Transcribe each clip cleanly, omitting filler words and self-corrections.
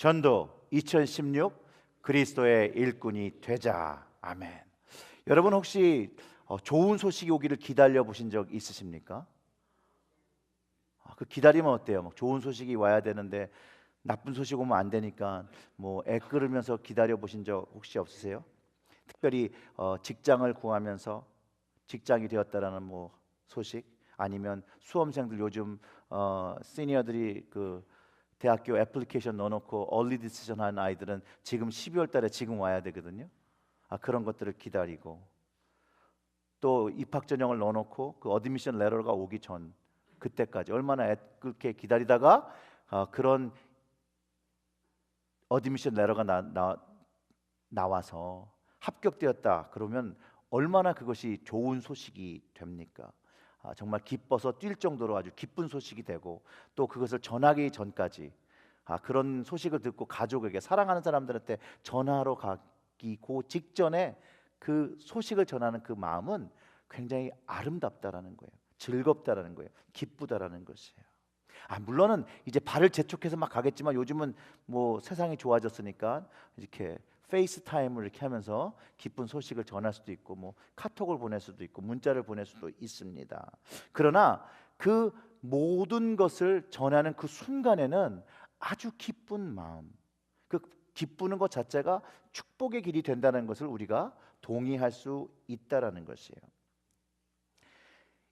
전도 2016 그리스도의 일꾼이 되자. 아멘. 여러분 혹시 좋은 소식이 오기를 기다려 보신 적 있으십니까? 그 기다리면 어때요? 막 좋은 소식이 와야 되는데 나쁜 소식 오면 안 되니까 뭐 애 끓으면서 기다려 보신 적 혹시 없으세요? 특별히 직장을 구하면서 직장이 되었다라는 뭐 소식, 아니면 수험생들 요즘 시니어들이 그 대학교 애플리케이션 넣어놓고 얼리 디시전 하는 아이들은 지금 12월 달에 지금 와야 되거든요. 그런 것들을 기다리고, 또 입학 전형을 넣어놓고 그 어드미션 레터가 오기 전 그때까지 얼마나 그렇게 기다리다가 그런 어드미션 레터가 나와서 합격되었다 그러면 얼마나 그것이 좋은 소식이 됩니까? 정말 기뻐서 뛸 정도로 아주 기쁜 소식이 되고, 또 그것을 전하기 전까지 그런 소식을 듣고 가족에게, 사랑하는 사람들한테 전하러 가기 그 직전에 그 소식을 전하는 그 마음은 굉장히 아름답다라는 거예요. 즐겁다라는 거예요. 기쁘다라는 것이에요. 물론은 이제 발을 재촉해서 막 가겠지만 요즘은 뭐 세상이 좋아졌으니까 이렇게 페이스타임을 이렇게 하면서 기쁜 소식을 전할 수도 있고, 뭐 카톡을 보낼 수도 있고, 문자를 보낼 수도 있습니다. 그러나 그 모든 것을 전하는 그 순간에는 아주 기쁜 마음, 그 기쁘는 것 자체가 축복의 길이 된다는 것을 우리가 동의할 수 있다라는 것이에요.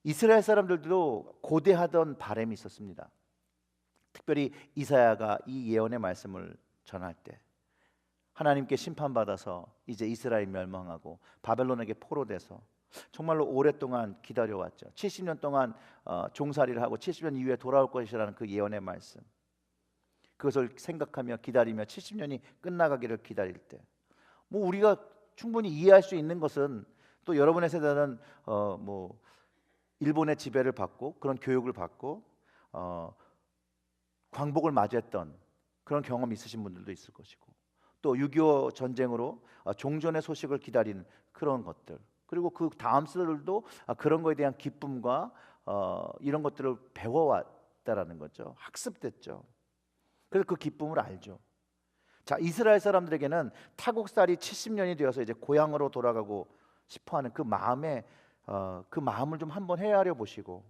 이스라엘 사람들도 고대하던 바람이 있었습니다. 특별히 이사야가 이 예언의 말씀을 전할 때 하나님께 심판받아서 이제 이스라엘 멸망하고 바벨론에게 포로돼서 정말로 오랫동안 기다려왔죠. 70년 동안 종살이를 하고 70년 이후에 돌아올 것이라는 그 예언의 말씀, 그것을 생각하며 기다리며 70년이 끝나가기를 기다릴 때, 뭐 우리가 충분히 이해할 수 있는 것은, 또 여러분의 세대는 뭐 일본의 지배를 받고 그런 교육을 받고 광복을 맞이했던 그런 경험 있으신 분들도 있을 것이고, 또 6.25 전쟁으로 종전의 소식을 기다리는 그런 것들, 그리고 그 다음 세대들도 그런 거에 대한 기쁨과 이런 것들을 배워왔다라는 거죠. 학습됐죠. 그래서 그 기쁨을 알죠. 자, 이스라엘 사람들에게는 타국살이 70년이 되어서 이제 고향으로 돌아가고 싶어하는 그 마음을 좀 한번 헤아려 보시고,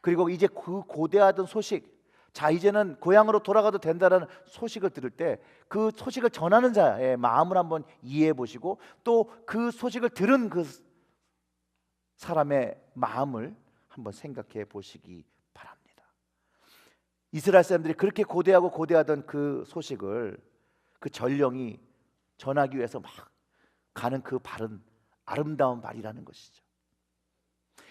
그리고 이제 그 고대하던 소식, 자 이제는 고향으로 돌아가도 된다는 소식을 들을 때 그 소식을 전하는 자의 마음을 한번 이해해 보시고, 또 그 소식을 들은 그 사람의 마음을 한번 생각해 보시기 바랍니다. 이스라엘 사람들이 그렇게 고대하던 그 소식을, 그 전령이 전하기 위해서 막 가는 그 발은 아름다운 발이라는 것이죠.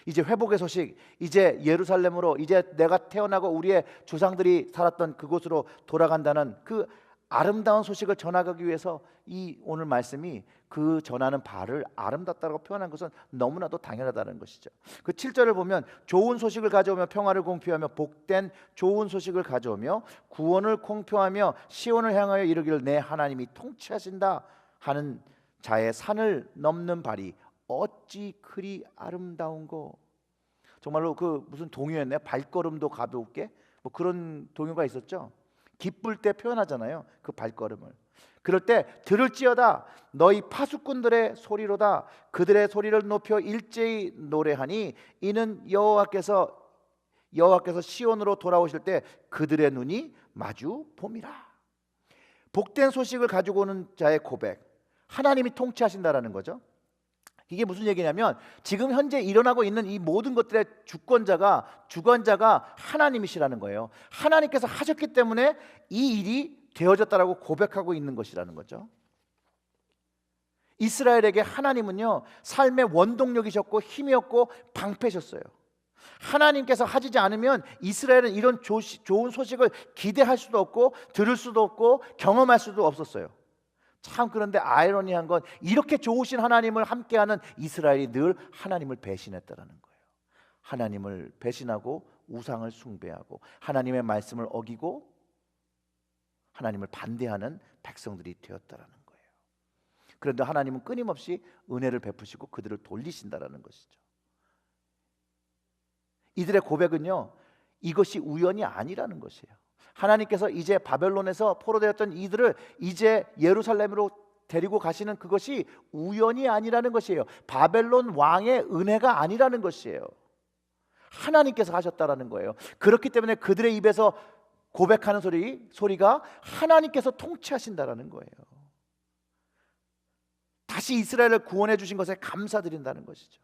이제 회복의 소식, 이제 예루살렘으로, 이제 내가 태어나고 우리의 조상들이 살았던 그곳으로 돌아간다는 그 아름다운 소식을 전하기 위해서 이 오늘 말씀이 그 전하는 바를 아름답다고 표현한 것은 너무나도 당연하다는 것이죠. 그 7절을 보면 좋은 소식을 가져오며 평화를 공표하며 복된 좋은 소식을 가져오며 구원을 공표하며 시온을 향하여 이르기를 내 하나님이 통치하신다 하는 자의 산을 넘는 발이 어찌 그리 아름다운고. 정말로 그 무슨 동요였나요? 발걸음도 가볍게, 뭐 그런 동요가 있었죠. 기쁠 때 표현하잖아요, 그 발걸음을. 그럴 때 들을지어다 너희 파수꾼들의 소리로다 그들의 소리를 높여 일제히 노래하니 이는 여호와께서 시온으로 돌아오실 때 그들의 눈이 마주 봄이라. 복된 소식을 가지고 오는 자의 고백, 하나님이 통치하신다라는 거죠. 이게 무슨 얘기냐면 지금 현재 일어나고 있는 이 모든 것들의 주권자가 하나님이시라는 거예요. 하나님께서 하셨기 때문에 이 일이 되어졌다라고 고백하고 있는 것이라는 거죠. 이스라엘에게 하나님은요, 삶의 원동력이셨고 힘이었고 방패셨어요. 하나님께서 하시지 않으면 이스라엘은 이런 좋은 소식을 기대할 수도 없고 들을 수도 없고 경험할 수도 없었어요. 참, 그런데 아이러니한 건 이렇게 좋으신 하나님을 함께하는 이스라엘이 늘 하나님을 배신했다라는 거예요. 하나님을 배신하고 우상을 숭배하고 하나님의 말씀을 어기고 하나님을 반대하는 백성들이 되었다라는 거예요. 그런데 하나님은 끊임없이 은혜를 베푸시고 그들을 돌리신다라는 것이죠. 이들의 고백은요, 이것이 우연이 아니라는 것이에요. 하나님께서 이제 바벨론에서 포로되었던 이들을 이제 예루살렘으로 데리고 가시는 그것이 우연이 아니라는 것이에요. 바벨론 왕의 은혜가 아니라는 것이에요. 하나님께서 하셨다라는 거예요. 그렇기 때문에 그들의 입에서 고백하는 소리가 하나님께서 통치하신다라는 거예요. 다시 이스라엘을 구원해 주신 것에 감사드린다는 것이죠.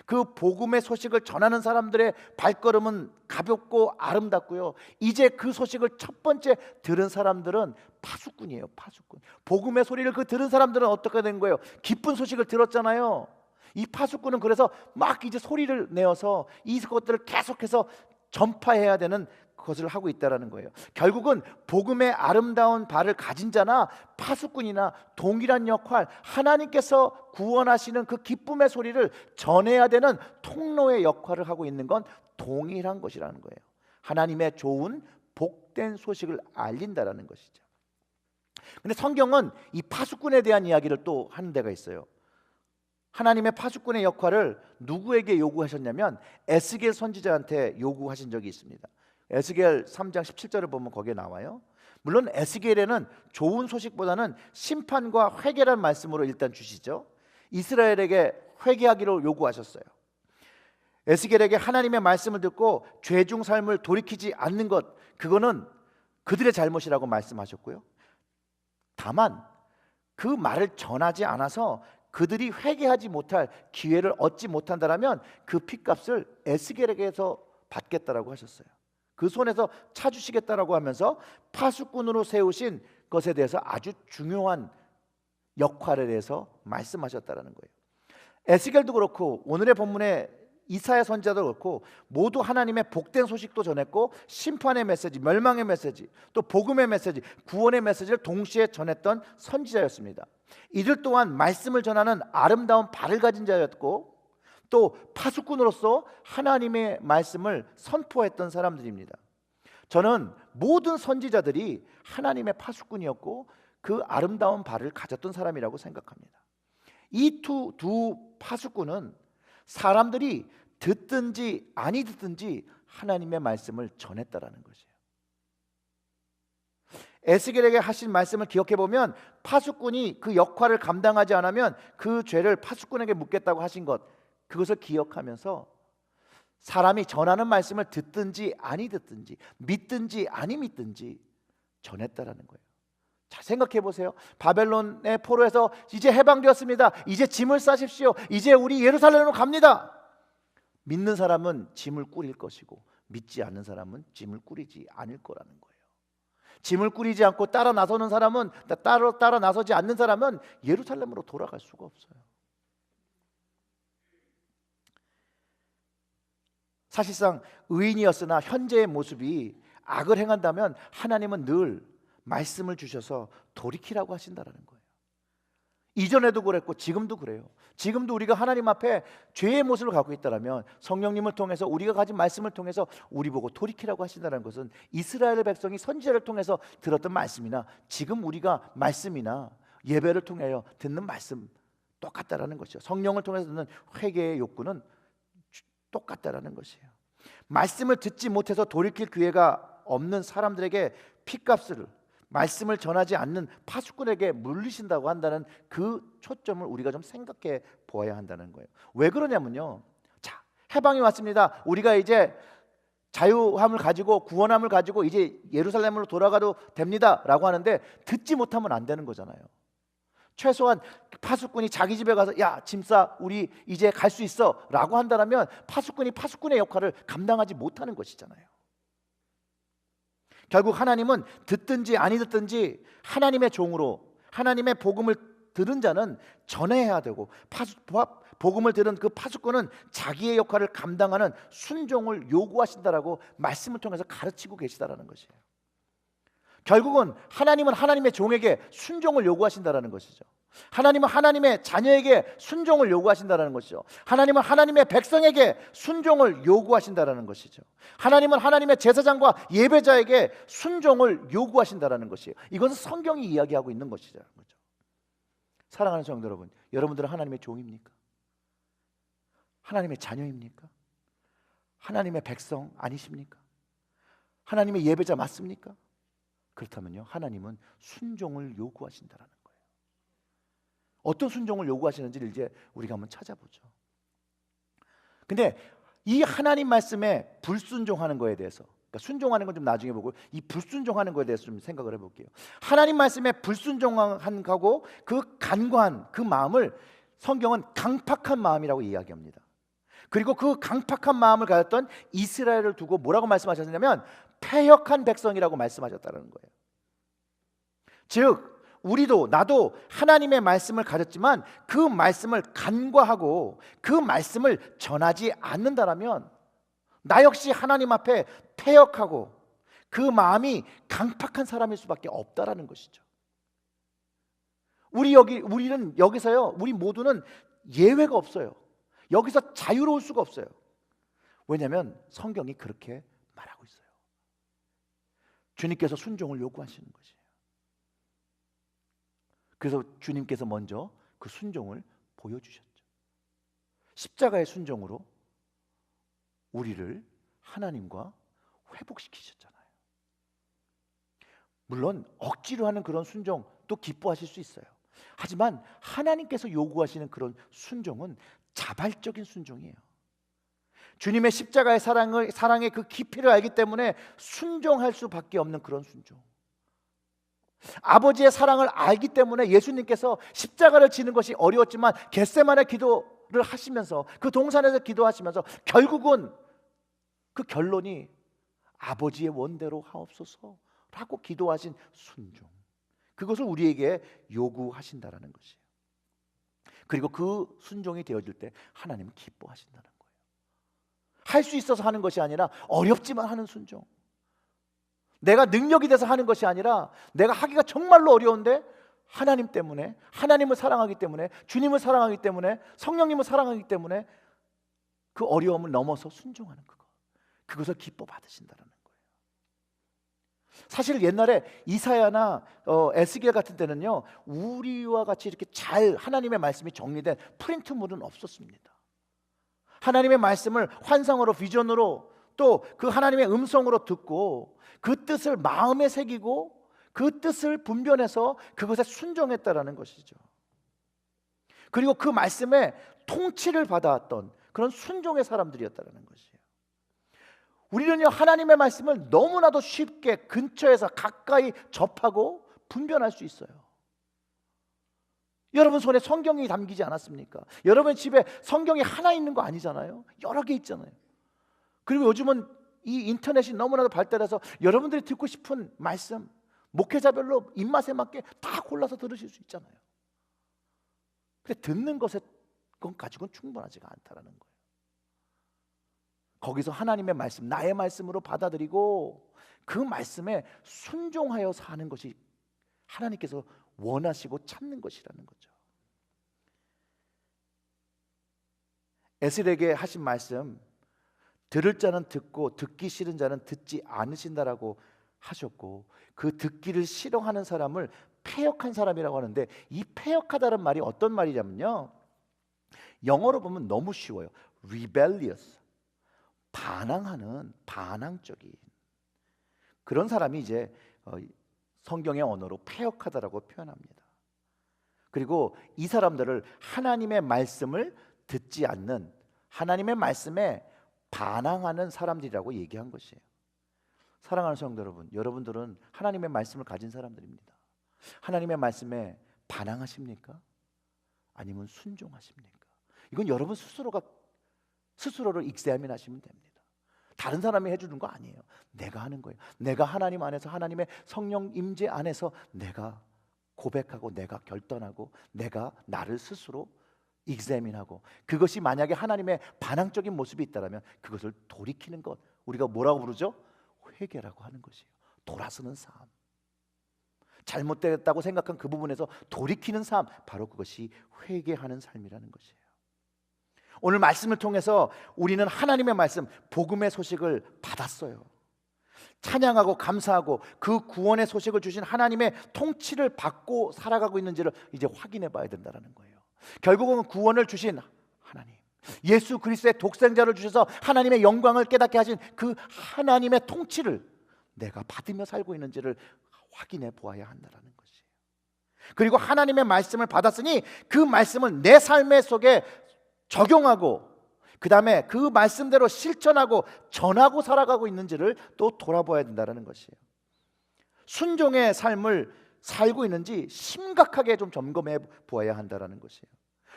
그 복음의 소식을 전하는 사람들의 발걸음은 가볍고 아름답고요. 이제 그 소식을 첫 번째 들은 사람들은 파수꾼이에요. 파수꾼. 복음의 소리를 들은 사람들은 어떻게 된 거예요? 기쁜 소식을 들었잖아요. 이 파수꾼은 그래서 막 이제 소리를 내어서 이것들을 계속해서 전파해야 되는 것을 하고 있다라는 거예요. 결국은 복음의 아름다운 바를 가진 자나 파수꾼이나 동일한 역할, 하나님께서 구원하시는 그 기쁨의 소리를 전해야 되는 통로의 역할을 하고 있는 건 동일한 것이라는 거예요. 하나님의 좋은 복된 소식을 알린다라는 것이죠. 근데 성경은 이 파수꾼에 대한 이야기를 또 하는 데가 있어요. 하나님의 파수꾼의 역할을 누구에게 요구하셨냐면 에스겔 선지자한테 요구하신 적이 있습니다. 에스겔 3장 17절을 보면 거기에 나와요. 물론 에스겔에는 좋은 소식보다는 심판과 회개란 말씀으로 일단 주시죠. 이스라엘에게 회개하기로 요구하셨어요. 에스겔에게 하나님의 말씀을 듣고 죄중 삶을 돌이키지 않는 것, 그거는 그들의 잘못이라고 말씀하셨고요. 다만 그 말을 전하지 않아서 그들이 회개하지 못할 기회를 얻지 못한다면 그 핏값을 에스겔에게서 받겠다라고 하셨어요. 그 손에서 차주시겠다라고 하면서 파수꾼으로 세우신 것에 대해서 아주 중요한 역할에 대해서 말씀하셨다라는 거예요. 에스겔도 그렇고 오늘의 본문의 이사야 선지자도 그렇고 모두 하나님의 복된 소식도 전했고 심판의 메시지, 멸망의 메시지, 또 복음의 메시지, 구원의 메시지를 동시에 전했던 선지자였습니다. 이들 또한 말씀을 전하는 아름다운 발을 가진 자였고 또 파수꾼으로서 하나님의 말씀을 선포했던 사람들입니다. 저는 모든 선지자들이 하나님의 파수꾼이었고 그 아름다운 발을 가졌던 사람이라고 생각합니다. 이 두 파수꾼은 사람들이 듣든지 아니 듣든지 하나님의 말씀을 전했다라는 것이에요. 에스겔에게 하신 말씀을 기억해 보면 파수꾼이 그 역할을 감당하지 않으면 그 죄를 파수꾼에게 묻겠다고 하신 것, 그것을 기억하면서 사람이 전하는 말씀을 듣든지 아니 듣든지 믿든지 아니 믿든지 전했다라는 거예요. 자, 생각해 보세요. 바벨론의 포로에서 이제 해방되었습니다. 이제 짐을 싸십시오. 이제 우리 예루살렘으로 갑니다. 믿는 사람은 짐을 꾸릴 것이고 믿지 않는 사람은 짐을 꾸리지 않을 거라는 거예요. 짐을 꾸리지 않고 따라 나서는 사람은 따라 나서지 않는 사람은 예루살렘으로 돌아갈 수가 없어요. 사실상 의인이었으나 현재의 모습이 악을 행한다면 하나님은 늘 말씀을 주셔서 돌이키라고 하신다는 거예요. 이전에도 그랬고 지금도 그래요. 지금도 우리가 하나님 앞에 죄의 모습을 갖고 있다면 성령님을 통해서 우리가 가진 말씀을 통해서 우리 보고 돌이키라고 하신다는 것은 이스라엘 백성이 선지자를 통해서 들었던 말씀이나 지금 우리가 말씀이나 예배를 통하여 듣는 말씀 똑같다라는 것이죠. 성령을 통해서 듣는 회개의 욕구는 똑같다라는 것이에요. 말씀을 듣지 못해서 돌이킬 기회가 없는 사람들에게 핏값을 말씀을 전하지 않는 파수꾼에게 물리신다고 한다는 그 초점을 우리가 좀 생각해 보아야 한다는 거예요. 왜 그러냐면요, 자, 해방이 왔습니다. 우리가 이제 자유함을 가지고 구원함을 가지고 이제 예루살렘으로 돌아가도 됩니다 라고 하는데 듣지 못하면 안 되는 거잖아요. 최소한 파수꾼이 자기 집에 가서 야, 짐 싸, 우리 이제 갈 수 있어 라고 한다면 파수꾼이 파수꾼의 역할을 감당하지 못하는 것이잖아요. 결국 하나님은 듣든지 아니 듣든지 하나님의 종으로 하나님의 복음을 들은 자는 전해야 되고 복음을 들은 그 파수꾼은 자기의 역할을 감당하는 순종을 요구하신다라고 말씀을 통해서 가르치고 계시다라는 것이에요. 결국은 하나님은 하나님의 종에게 순종을 요구하신다라는 것이죠. 하나님은 하나님의 자녀에게 순종을 요구하신다는 것이죠. 하나님은 하나님의 백성에게 순종을 요구하신다는 것이죠. 하나님은 하나님의 제사장과 예배자에게 순종을 요구하신다는 것이에요. 이것은 성경이 이야기하고 있는 것이라는 거죠. 사랑하는 성도 여러분, 여러분들은 하나님의 종입니까? 하나님의 자녀입니까? 하나님의 백성 아니십니까? 하나님의 예배자 맞습니까? 그렇다면요, 하나님은 순종을 요구하신다라는 거예요. 어떤 순종을 요구하시는지를 이제 우리가 한번 찾아보죠. 근데 이 하나님 말씀에 불순종하는 거에 대해서, 그러니까 순종하는 건 좀 나중에 보고 이 불순종하는 거에 대해서 좀 생각을 해볼게요. 하나님 말씀에 불순종한 거고 그 간과한 그 마음을 성경은 강팍한 마음이라고 이야기합니다. 그리고 그 강팍한 마음을 가졌던 이스라엘을 두고 뭐라고 말씀하셨냐면 패역한 백성이라고 말씀하셨다는 거예요. 즉 우리도 나도 하나님의 말씀을 가졌지만 그 말씀을 간과하고 그 말씀을 전하지 않는다라면 나 역시 하나님 앞에 패역하고 그 마음이 강팍한 사람일 수밖에 없다라는 것이죠. 우리는 여기서요, 우리 모두는 예외가 없어요. 여기서 자유로울 수가 없어요. 왜냐하면 성경이 그렇게 말하고 있어요. 주님께서 순종을 요구하시는 것이에요. 그래서 주님께서 먼저 그 순종을 보여주셨죠. 십자가의 순종으로 우리를 하나님과 회복시키셨잖아요. 물론 억지로 하는 그런 순종도 기뻐하실 수 있어요. 하지만 하나님께서 요구하시는 그런 순종은 자발적인 순종이에요. 주님의 십자가의 사랑의 그 깊이를 알기 때문에 순종할 수밖에 없는 그런 순종. 아버지의 사랑을 알기 때문에 예수님께서 십자가를 지는 것이 어려웠지만 겟세마네 기도를 하시면서 그 동산에서 기도하시면서 결국은 그 결론이 아버지의 원대로 하옵소서라고 기도하신 순종, 그것을 우리에게 요구하신다라는 것이에요. 그리고 그 순종이 되어질 때 하나님은 기뻐하신다는 거예요. 할 수 있어서 하는 것이 아니라 어렵지만 하는 순종, 내가 능력이 돼서 하는 것이 아니라 내가 하기가 정말로 어려운데 하나님 때문에, 하나님을 사랑하기 때문에, 주님을 사랑하기 때문에, 성령님을 사랑하기 때문에 그 어려움을 넘어서 순종하는 그것을 기뻐 받으신다는 거예요. 사실 옛날에 이사야나 에스겔 같은 때는요, 우리와 같이 이렇게 잘 하나님의 말씀이 정리된 프린트물은 없었습니다. 하나님의 말씀을 환상으로, 비전으로, 또 그 하나님의 음성으로 듣고 그 뜻을 마음에 새기고 그 뜻을 분별해서 그것에 순종했다라는 것이죠. 그리고 그 말씀에 통치를 받아왔던 그런 순종의 사람들이었다라는 것이에요. 우리는요, 하나님의 말씀을 너무나도 쉽게 근처에서 가까이 접하고 분별할 수 있어요. 여러분 손에 성경이 담기지 않았습니까? 여러분 집에 성경이 하나 있는 거 아니잖아요. 여러 개 있잖아요. 그리고 요즘은 이 인터넷이 너무나도 발달해서 여러분들이 듣고 싶은 말씀, 목회자별로 입맛에 맞게 다 골라서 들으실 수 있잖아요. 근데 듣는 것에 그건 가지고는 충분하지가 않다라는 거예요. 거기서 하나님의 말씀, 나의 말씀으로 받아들이고 그 말씀에 순종하여 사는 것이 하나님께서 원하시고 찾는 것이라는 거죠. 에스겔에게 하신 말씀, 들을 자는 듣고 듣기 싫은 자는 듣지 않으신다라고 하셨고, 그 듣기를 싫어하는 사람을 패역한 사람이라고 하는데, 이 패역하다는 말이 어떤 말이냐면요, 영어로 보면 너무 쉬워요. rebellious, 반항하는, 반항적인 그런 사람이 이제 성경의 언어로 패역하다라고 표현합니다. 그리고 이 사람들을 하나님의 말씀을 듣지 않는, 하나님의 말씀에 반항하는 사람들이라고 얘기한 것이에요. 사랑하는 성도 여러분, 여러분들은 하나님의 말씀을 가진 사람들입니다. 하나님의 말씀에 반항하십니까? 아니면 순종하십니까? 이건 여러분 스스로를 익사하시면 됩니다. 다른 사람이 해주는 거 아니에요. 내가 하는 거예요. 내가 하나님 안에서, 하나님의 성령 임재 안에서 내가 고백하고, 내가 결단하고, 내가 나를 스스로 examine하고, 그것이 만약에 하나님의 반항적인 모습이 있다면 그것을 돌이키는 것, 우리가 뭐라고 부르죠? 회개라고 하는 것이에요. 돌아서는 삶, 잘못됐다고 생각한 그 부분에서 돌이키는 삶, 바로 그것이 회개하는 삶이라는 것이에요. 오늘 말씀을 통해서 우리는 하나님의 말씀, 복음의 소식을 받았어요. 찬양하고 감사하고 그 구원의 소식을 주신 하나님의 통치를 받고 살아가고 있는지를 이제 확인해 봐야 된다는 거예요. 결국은 구원을 주신 하나님, 예수 그리스도의 독생자를 주셔서 하나님의 영광을 깨닫게 하신 그 하나님의 통치를 내가 받으며 살고 있는지를 확인해 보아야 한다는 것이에요. 그리고 하나님의 말씀을 받았으니 그 말씀을 내 삶의 속에 적용하고 그 다음에 그 말씀대로 실천하고 전하고 살아가고 있는지를 또 돌아봐야 된다는 것이에요. 순종의 삶을 살고 있는지 심각하게 좀 점검해 보아야 한다는 것이에요.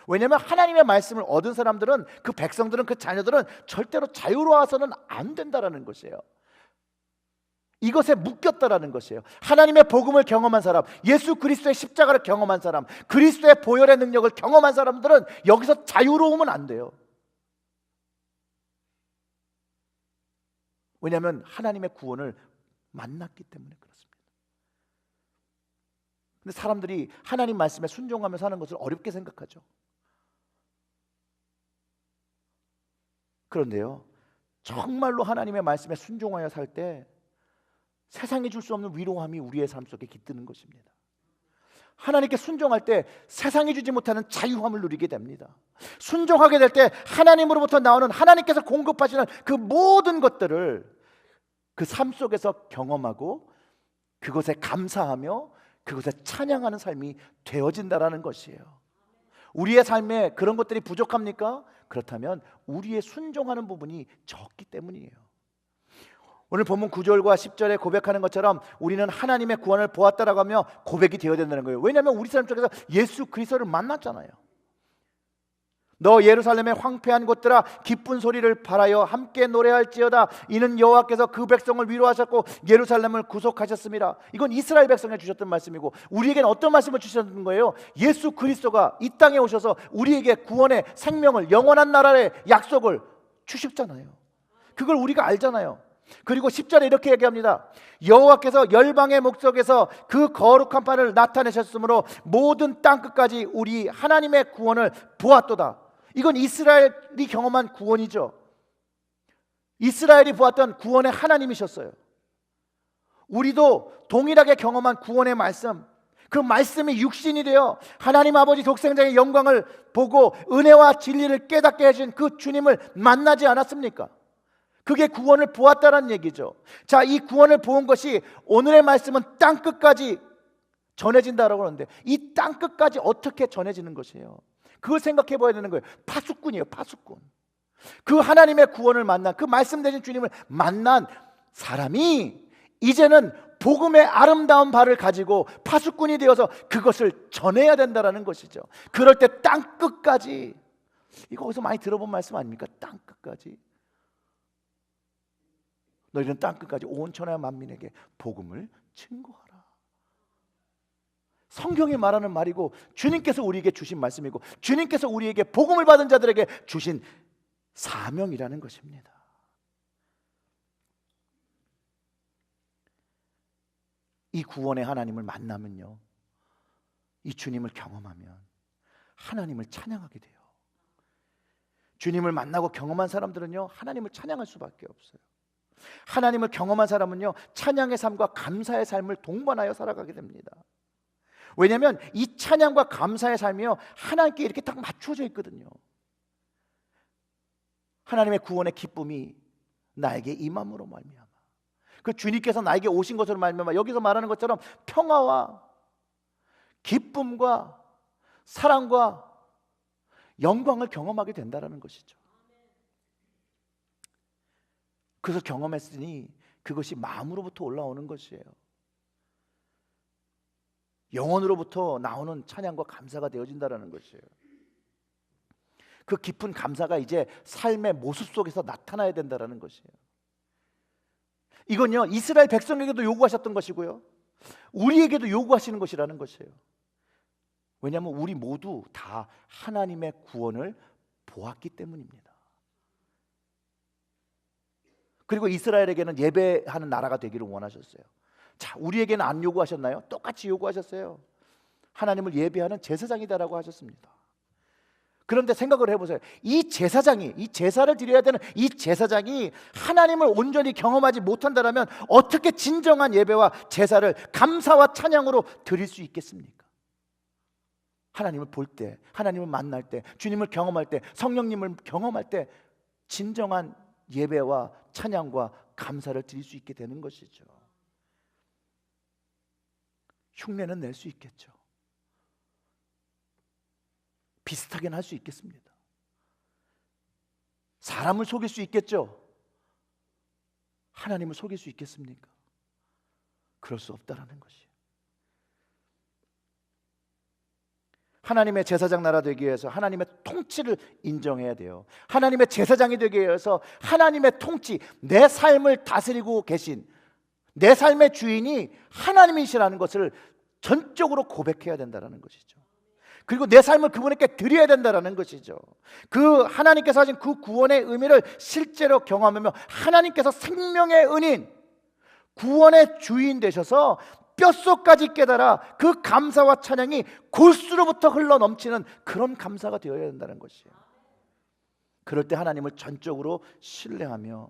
왜냐하면 하나님의 말씀을 얻은 사람들은, 그 백성들은, 그 자녀들은 절대로 자유로워서는 안 된다는 것이에요. 이것에 묶였다라는 것이에요. 하나님의 복음을 경험한 사람, 예수 그리스도의 십자가를 경험한 사람, 그리스도의 보혈의 능력을 경험한 사람들은 여기서 자유로우면 안 돼요. 왜냐하면 하나님의 구원을 만났기 때문에 그렇습니다. 근데 사람들이 하나님 말씀에 순종하며 사는 것을 어렵게 생각하죠. 그런데요, 정말로 하나님의 말씀에 순종하여 살 때 세상이 줄 수 없는 위로함이 우리의 삶 속에 깃드는 것입니다. 하나님께 순종할 때 세상이 주지 못하는 자유함을 누리게 됩니다. 순종하게 될 때 하나님으로부터 나오는, 하나님께서 공급하시는 그 모든 것들을 그 삶 속에서 경험하고 그것에 감사하며 그것에 찬양하는 삶이 되어진다라는 것이에요. 우리의 삶에 그런 것들이 부족합니까? 그렇다면 우리의 순종하는 부분이 적기 때문이에요. 오늘 본문 9절과 10절에 고백하는 것처럼 우리는 하나님의 구원을 보았다라고 하며 고백이 되어야 된다는 거예요. 왜냐하면 우리 삶 속에서 예수 그리스도를 만났잖아요. 너 예루살렘의 황폐한 곳들아 기쁜 소리를 발하여 함께 노래할지어다. 이는 여호와께서 그 백성을 위로하셨고 예루살렘을 구속하셨습니다. 이건 이스라엘 백성에 주셨던 말씀이고, 우리에게는 어떤 말씀을 주셨던 거예요? 예수 그리스도가 이 땅에 오셔서 우리에게 구원의 생명을, 영원한 나라의 약속을 주셨잖아요. 그걸 우리가 알잖아요. 그리고 10절에 이렇게 얘기합니다. 여호와께서 열방의 목적에서 그 거룩한 판을 나타내셨으므로 모든 땅 끝까지 우리 하나님의 구원을 보았도다. 이건 이스라엘이 경험한 구원이죠. 이스라엘이 보았던 구원의 하나님이셨어요. 우리도 동일하게 경험한 구원의 말씀, 그 말씀이 육신이 되어 하나님 아버지 독생자의 영광을 보고 은혜와 진리를 깨닫게 해준 그 주님을 만나지 않았습니까? 그게 구원을 보았다는 얘기죠. 자, 이 구원을 보은 것이 오늘의 말씀은 땅끝까지 전해진다라고 하는데, 이 땅끝까지 어떻게 전해지는 것이에요? 그걸 생각해 봐야 되는 거예요. 파수꾼이에요, 파수꾼. 그 하나님의 구원을 만난, 그 말씀 되신 주님을 만난 사람이 이제는 복음의 아름다운 바를 가지고 파수꾼이 되어서 그것을 전해야 된다라는 것이죠. 그럴 때 땅끝까지, 이거 어디서 많이 들어본 말씀 아닙니까? 땅끝까지. 너희는 땅끝까지 온 천하 만민에게 복음을 증거하라. 성경이 말하는 말이고, 주님께서 우리에게 주신 말씀이고, 주님께서 우리에게 복음을 받은 자들에게 주신 사명이라는 것입니다. 이 구원의 하나님을 만나면요, 이 주님을 경험하면 하나님을 찬양하게 돼요. 주님을 만나고 경험한 사람들은요, 하나님을 찬양할 수밖에 없어요. 하나님을 경험한 사람은요, 찬양의 삶과 감사의 삶을 동반하여 살아가게 됩니다. 왜냐하면 이 찬양과 감사의 삶이요, 하나님께 이렇게 딱 맞춰져 있거든요. 하나님의 구원의 기쁨이 나에게 임함으로 말미암아, 그 주님께서 나에게 오신 것으로 말미암아, 여기서 말하는 것처럼 평화와 기쁨과 사랑과 영광을 경험하게 된다는 것이죠. 그래서 경험했으니 그것이 마음으로부터 올라오는 것이에요. 영혼으로부터 나오는 찬양과 감사가 되어진다는 것이에요. 그 깊은 감사가 이제 삶의 모습 속에서 나타나야 된다는 것이에요. 이건요, 이스라엘 백성에게도 요구하셨던 것이고요, 우리에게도 요구하시는 것이라는 것이에요. 왜냐하면 우리 모두 다 하나님의 구원을 보았기 때문입니다. 그리고 이스라엘에게는 예배하는 나라가 되기를 원하셨어요. 자, 우리에게는 안 요구하셨나요? 똑같이 요구하셨어요. 하나님을 예배하는 제사장이다라고 하셨습니다. 그런데 생각을 해보세요. 이 제사장이, 이 제사를 드려야 되는 이 제사장이 하나님을 온전히 경험하지 못한다면 어떻게 진정한 예배와 제사를 감사와 찬양으로 드릴 수 있겠습니까? 하나님을 볼 때, 하나님을 만날 때, 주님을 경험할 때, 성령님을 경험할 때 진정한 예배와 찬양과 감사를 드릴 수 있게 되는 것이죠. 흉내는 낼 수 있겠죠. 비슷하게는 할 수 있겠습니다. 사람을 속일 수 있겠죠. 하나님을 속일 수 있겠습니까? 그럴 수 없다라는 것이에요. 하나님의 제사장 나라 되기 위해서 하나님의 통치를 인정해야 돼요. 하나님의 제사장이 되기 위해서 하나님의 통치, 내 삶을 다스리고 계신 내 삶의 주인이 하나님이시라는 것을 전적으로 고백해야 된다는 것이죠. 그리고 내 삶을 그분에게 드려야 된다는 것이죠. 그 하나님께서 하신 그 구원의 의미를 실제로 경험하며 하나님께서 생명의 은인, 구원의 주인 되셔서 뼛속까지 깨달아 그 감사와 찬양이 골수로부터 흘러넘치는 그런 감사가 되어야 된다는 것이에요. 그럴 때 하나님을 전적으로 신뢰하며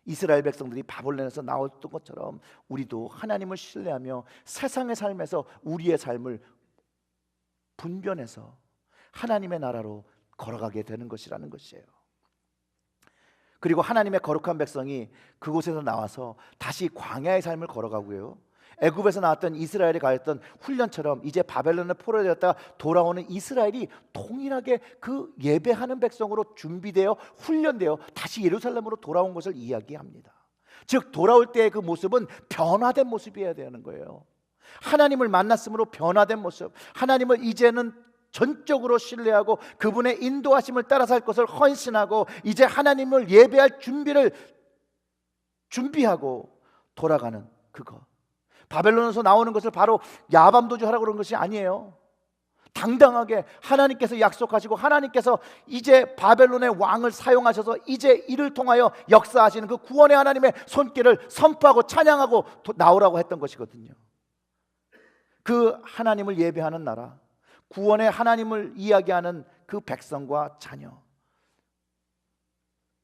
이스라엘 백성들이 바벨론에서 나왔던 것처럼 우리도 하나님을 신뢰하며 세상의 삶에서 우리의 삶을 분변해서 하나님의 나라로 걸어가게 되는 것이라는 것이에요. 그리고 하나님의 거룩한 백성이 그곳에서 나와서 다시 광야의 삶을 걸어가고요, 애굽에서 나왔던 이스라엘이 가했던 훈련처럼 이제 바벨론에 포로되었다가 돌아오는 이스라엘이 동일하게 그 예배하는 백성으로 준비되어 훈련되어 다시 예루살렘으로 돌아온 것을 이야기합니다. 즉 돌아올 때의 그 모습은 변화된 모습이어야 되는 거예요. 하나님을 만났으므로 변화된 모습, 하나님을 이제는 전적으로 신뢰하고 그분의 인도하심을 따라 살 것을 헌신하고 이제 하나님을 예배할 준비하고 돌아가는 그것. 바벨론에서 나오는 것을 바로 야밤도주하라고 그런 것이 아니에요. 당당하게 하나님께서 약속하시고 하나님께서 이제 바벨론의 왕을 사용하셔서 이제 이를 통하여 역사하시는 그 구원의 하나님의 손길을 선포하고 찬양하고 나오라고 했던 것이거든요. 그 하나님을 예배하는 나라, 구원의 하나님을 이야기하는 그 백성과 자녀,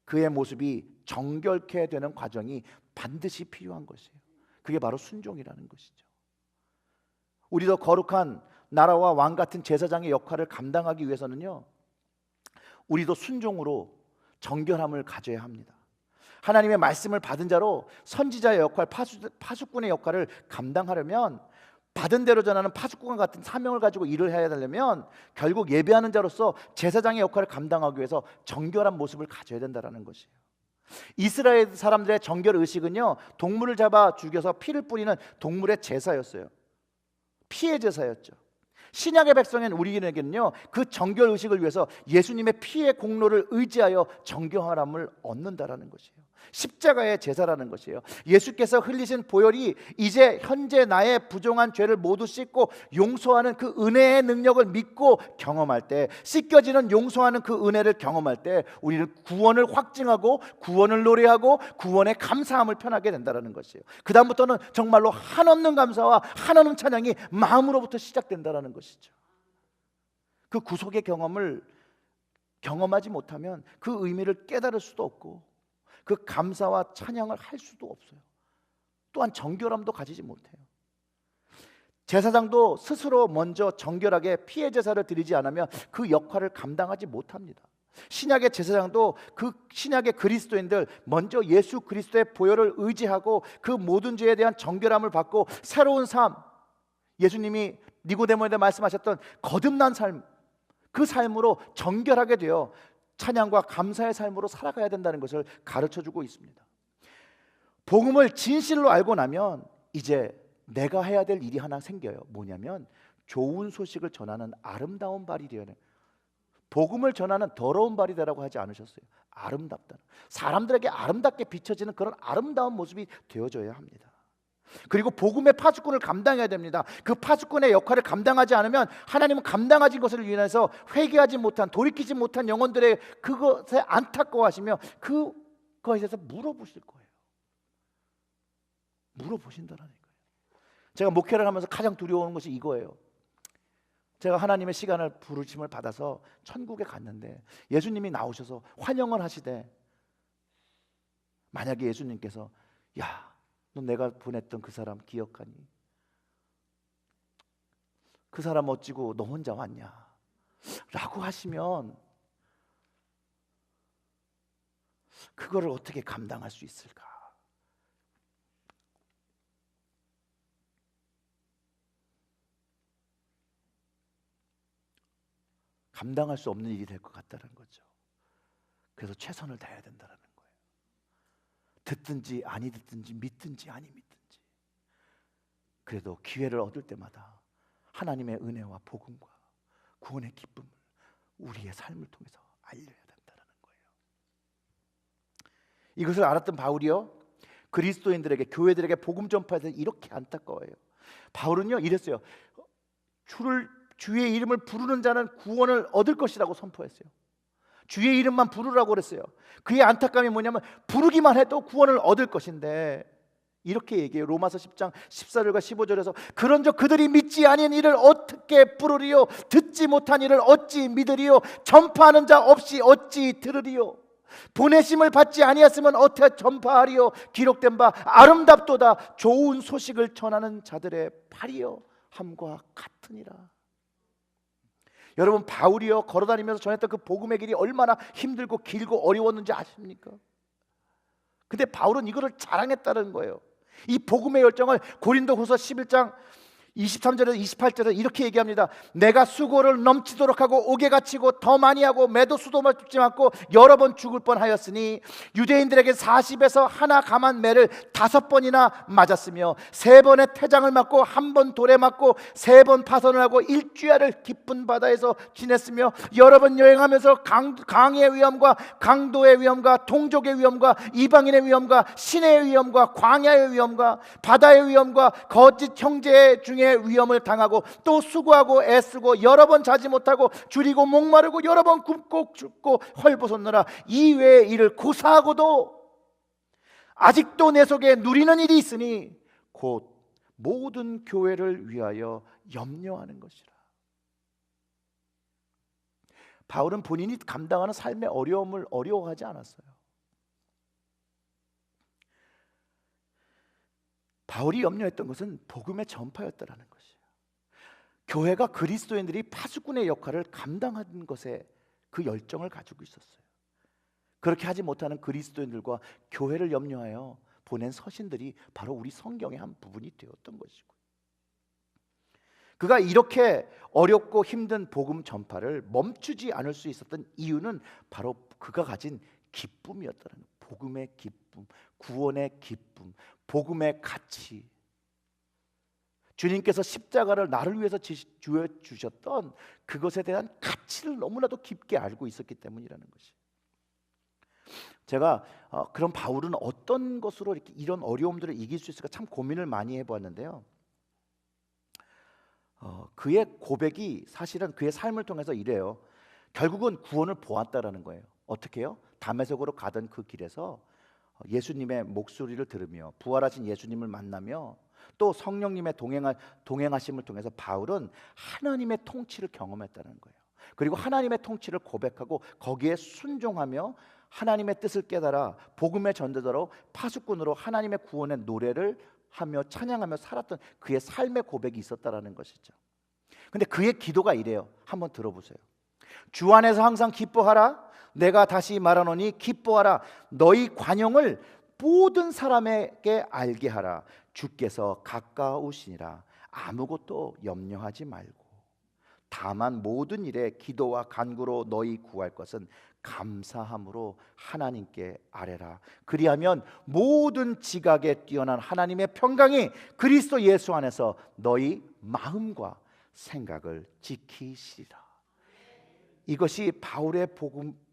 그의 모습이 정결케 되는 과정이 반드시 필요한 것이에요. 그게 바로 순종이라는 것이죠. 우리도 거룩한 나라와 왕 같은 제사장의 역할을 감당하기 위해서는요, 우리도 순종으로 정결함을 가져야 합니다. 하나님의 말씀을 받은 자로 선지자의 역할, 파수꾼의 역할을 감당하려면, 받은 대로 전하는 파수꾼 같은 사명을 가지고 일을 해야 되려면 결국 예배하는 자로서 제사장의 역할을 감당하기 위해서 정결한 모습을 가져야 된다는 것이에요. 이스라엘 사람들의 정결 의식은요, 동물을 잡아 죽여서 피를 뿌리는 동물의 제사였어요. 피의 제사였죠. 신약의 백성인 우리에게는요, 그 정결 의식을 위해서 예수님의 피의 공로를 의지하여 정결함을 얻는다라는 것이에요. 십자가의 제사라는 것이에요. 예수께서 흘리신 보혈이 이제 현재 나의 부정한 죄를 모두 씻고 용서하는 그 은혜의 능력을 믿고 경험할 때, 씻겨지는 용서하는 그 은혜를 경험할 때 우리는 구원을 확증하고 구원을 노래하고 구원의 감사함을 편하게 된다는 것이에요. 그 다음부터는 정말로 한없는 감사와 한없는 찬양이 마음으로부터 시작된다는 것이죠. 그 구속의 경험을 경험하지 못하면 그 의미를 깨달을 수도 없고 그 감사와 찬양을 할 수도 없어요. 또한 정결함도 가지지 못해요. 제사장도 스스로 먼저 정결하게 피의 제사를 드리지 않으면 그 역할을 감당하지 못합니다. 신약의 제사장도 그 신약의 그리스도인들 먼저 예수 그리스도의 보혈을 의지하고 그 모든 죄에 대한 정결함을 받고 새로운 삶, 예수님이 니고데모에게 말씀하셨던 거듭난 삶, 그 삶으로 정결하게 되어 찬양과 감사의 삶으로 살아가야 된다는 것을 가르쳐주고 있습니다. 복음을 진실로 알고 나면 이제 내가 해야 될 일이 하나 생겨요. 뭐냐면 좋은 소식을 전하는 아름다운 발이 되어야 해요. 복음을 전하는 더러운 발이 되라고 하지 않으셨어요. 아름답다. 사람들에게 아름답게 비춰지는 그런 아름다운 모습이 되어져야 합니다. 그리고 복음의 파수꾼을 감당해야 됩니다. 그 파수꾼의 역할을 감당하지 않으면 하나님은 감당하신 것을 위해서 회개하지 못한, 돌이키지 못한 영혼들의 그것에 안타까워하시며 그것에 대해서 물어보실 거예요. 물어보신다는 거예요. 제가 목회를 하면서 가장 두려워하는 것이 이거예요. 제가 하나님의 시간을 부르심을 받아서 천국에 갔는데 예수님이 나오셔서 환영을 하시되, 만약에 예수님께서 야, 너 내가 보냈던 그 사람 기억하니? 그 사람 어찌고 너 혼자 왔냐? 라고 하시면 그거를 어떻게 감당할 수 있을까? 감당할 수 없는 일이 될 것 같다는 거죠. 그래서 최선을 다해야 된다는 거예요. 듣든지 아니 듣든지 믿든지 아니 믿든지, 그래도 기회를 얻을 때마다 하나님의 은혜와 복음과 구원의 기쁨을 우리의 삶을 통해서 알려야 된다는 거예요. 이것을 알았던 바울이요, 그리스도인들에게, 교회들에게 복음 전파에서 이렇게 안타까워요. 바울은요 이랬어요. 주의 이름을 부르는 자는 구원을 얻을 것이라고 선포했어요. 주의 이름만 부르라고 그랬어요. 그의 안타까움이 뭐냐면 부르기만 해도 구원을 얻을 것인데, 이렇게 얘기해요. 로마서 10장 14절과 15절에서 그런즉 그들이 믿지 아니한 이를 어떻게 부르리요? 듣지 못한 이를 어찌 믿으리요? 전파하는 자 없이 어찌 들으리요? 보내심을 받지 아니했으면 어떻게 전파하리요? 기록된 바 아름답도다 좋은 소식을 전하는 자들의 발이요 함과 같으니라. 여러분, 바울이요 걸어다니면서 전했던 그 복음의 길이 얼마나 힘들고 길고 어려웠는지 아십니까? 근데 바울은 이거를 자랑했다는 거예요. 이 복음의 열정을 고린도후서 11장 23절에서 28절에 이렇게 얘기합니다. 내가 수고를 넘치도록 하고 옥에 갇히고 더 많이 하고 매도 수도만 죽지 않고 여러 번 죽을 뻔하였으니 유대인들에게 40에서 하나 감한 매를 5번이나 맞았으며 3번의 태장을 맞고 1번 돌에 맞고 3번 파선을 하고 일주야를 깊은 바다에서 지냈으며 여러 번 여행하면서 강의 위험과 강도의 위험과 동족의 위험과 이방인의 위험과 시내의 위험과 광야의 위험과 바다의 위험과 거짓 형제 중에 위험을 당하고 또 수고하고 애쓰고 여러 번 자지 못하고 줄이고 목마르고 여러 번 굶고 죽고 헐벗었느라 이외의 일을 고사하고도 아직도 내 속에 누리는 일이 있으니 곧 모든 교회를 위하여 염려하는 것이라. 바울은 본인이 감당하는 삶의 어려움을 어려워하지 않았어요. 바울이 염려했던 것은 복음의 전파였다라는 것이에요. 교회가 그리스도인들이 파수꾼의 역할을 감당하는 것에 그 열정을 가지고 있었어요. 그렇게 하지 못하는 그리스도인들과 교회를 염려하여 보낸 서신들이 바로 우리 성경의 한 부분이 되었던 것이고, 그가 이렇게 어렵고 힘든 복음 전파를 멈추지 않을 수 있었던 이유는 바로 그가 가진 기쁨이었다는 거예요. 복음의 기쁨, 구원의 기쁨, 복음의 가치, 주님께서 십자가를 나를 위해서 주셨던 그것에 대한 가치를 너무나도 깊게 알고 있었기 때문이라는 것이. 제가 그럼 바울은 어떤 것으로 이렇게 이런 어려움들을 이길 수 있을까 참 고민을 많이 해보았는데요. 그의 고백이 사실은 그의 삶을 통해서 이래요. 결국은 구원을 보았다라는 거예요. 어떻게요? 다메섹으로 가던 그 길에서 예수님의 목소리를 들으며 부활하신 예수님을 만나며 또 성령님의 동행하심을 통해서 바울은 하나님의 통치를 경험했다는 거예요. 그리고 하나님의 통치를 고백하고 거기에 순종하며 하나님의 뜻을 깨달아 복음의 전도자로 파수꾼으로 하나님의 구원의 노래를 하며 찬양하며 살았던 그의 삶의 고백이 있었다라는 것이죠. 근데 그의 기도가 이래요. 한번 들어보세요. 주 안에서 항상 기뻐하라. 내가 다시 말하노니 기뻐하라. 너희 관용을 모든 사람에게 알게 하라. 주께서 가까우시니라. 아무것도 염려하지 말고 다만 모든 일에 기도와 간구로 너희 구할 것은 감사함으로 하나님께 아뢰라. 그리하면 모든 지각에 뛰어난 하나님의 평강이 그리스도 예수 안에서 너희 마음과 생각을 지키시리라. 이것이 바울의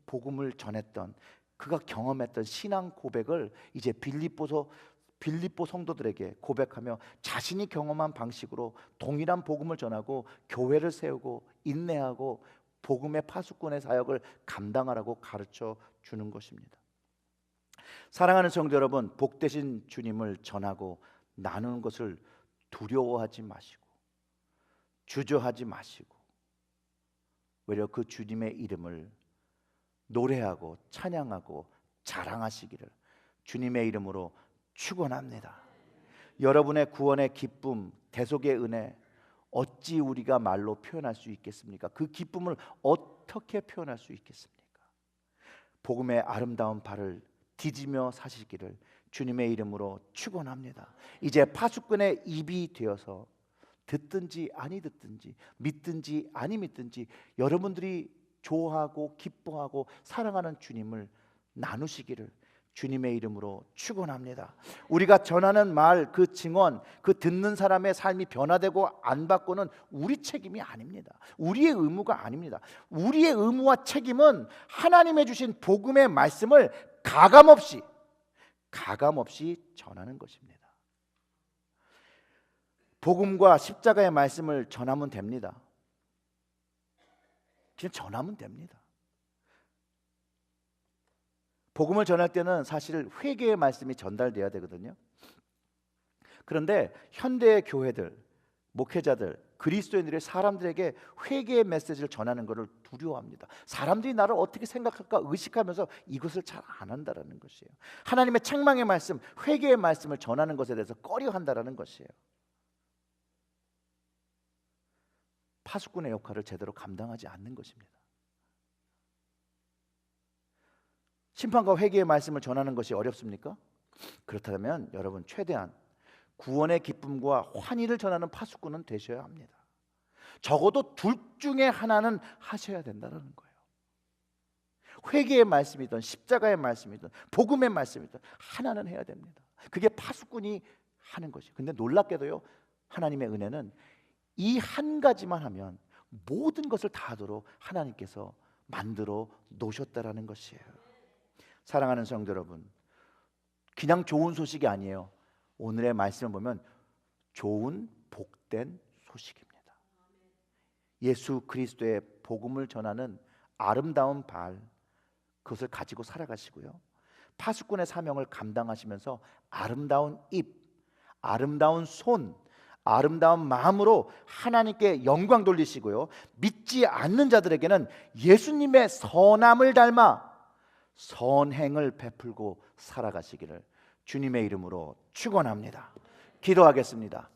복음을 전했던, 그가 경험했던 신앙 고백을 이제 빌립보 성도들에게 고백하며 자신이 경험한 방식으로 동일한 복음을 전하고 교회를 세우고 인내하고 복음의 파수꾼의 사역을 감당하라고 가르쳐 주는 것입니다. 사랑하는 성도 여러분, 복되신 주님을 전하고 나누는 것을 두려워하지 마시고 주저하지 마시고 오히려 그 주님의 이름을 노래하고 찬양하고 자랑하시기를 주님의 이름으로 축원합니다. 여러분의 구원의 기쁨, 대속의 은혜 어찌 우리가 말로 표현할 수 있겠습니까? 그 기쁨을 어떻게 표현할 수 있겠습니까? 복음의 아름다운 발을 디디며 사시기를 주님의 이름으로 축원합니다. 이제 파수꾼의 입이 되어서 듣든지 아니 듣든지, 믿든지 아니 믿든지 여러분들이 좋아하고 기뻐하고 사랑하는 주님을 나누시기를 주님의 이름으로 축원합니다. 우리가 전하는 말, 그 증언, 그 듣는 사람의 삶이 변화되고 안 바꾸는 우리 책임이 아닙니다. 우리의 의무가 아닙니다. 우리의 의무와 책임은 하나님의 주신 복음의 말씀을 가감없이 전하는 것입니다. 복음과 십자가의 말씀을 전하면 됩니다. 그냥 전하면 됩니다. 복음을 전할 때는 사실 회개의 말씀이 전달돼야 되거든요. 그런데 현대의 교회들, 목회자들, 그리스도인들의 사람들에게 회개의 메시지를 전하는 것을 두려워합니다. 사람들이 나를 어떻게 생각할까 의식하면서 이것을 잘 안 한다라는 것이에요. 하나님의 책망의 말씀, 회개의 말씀을 전하는 것에 대해서 꺼려한다라는 것이에요. 파수꾼의 역할을 제대로 감당하지 않는 것입니다. 심판과 회개의 말씀을 전하는 것이 어렵습니까? 그렇다면 여러분, 최대한 구원의 기쁨과 환희를 전하는 파수꾼은 되셔야 합니다. 적어도 둘 중에 하나는 하셔야 된다는 거예요. 회개의 말씀이든 십자가의 말씀이든 복음의 말씀이든 하나는 해야 됩니다. 그게 파수꾼이 하는 것이에요. 근데 놀랍게도요, 하나님의 은혜는 이 한 가지만 하면 모든 것을 다 하도록 하나님께서 만들어 놓으셨다라는 것이에요. 사랑하는 성도 여러분, 그냥 좋은 소식이 아니에요. 오늘의 말씀을 보면 좋은 복된 소식입니다. 예수 그리스도의 복음을 전하는 아름다운 발, 그것을 가지고 살아가시고요, 파수꾼의 사명을 감당하시면서 아름다운 입, 아름다운 손, 아름다운 마음으로 하나님께 영광 돌리시고요, 믿지 않는 자들에게는 예수님의 선함을 닮아 선행을 베풀고 살아가시기를 주님의 이름으로 축원합니다. 기도하겠습니다.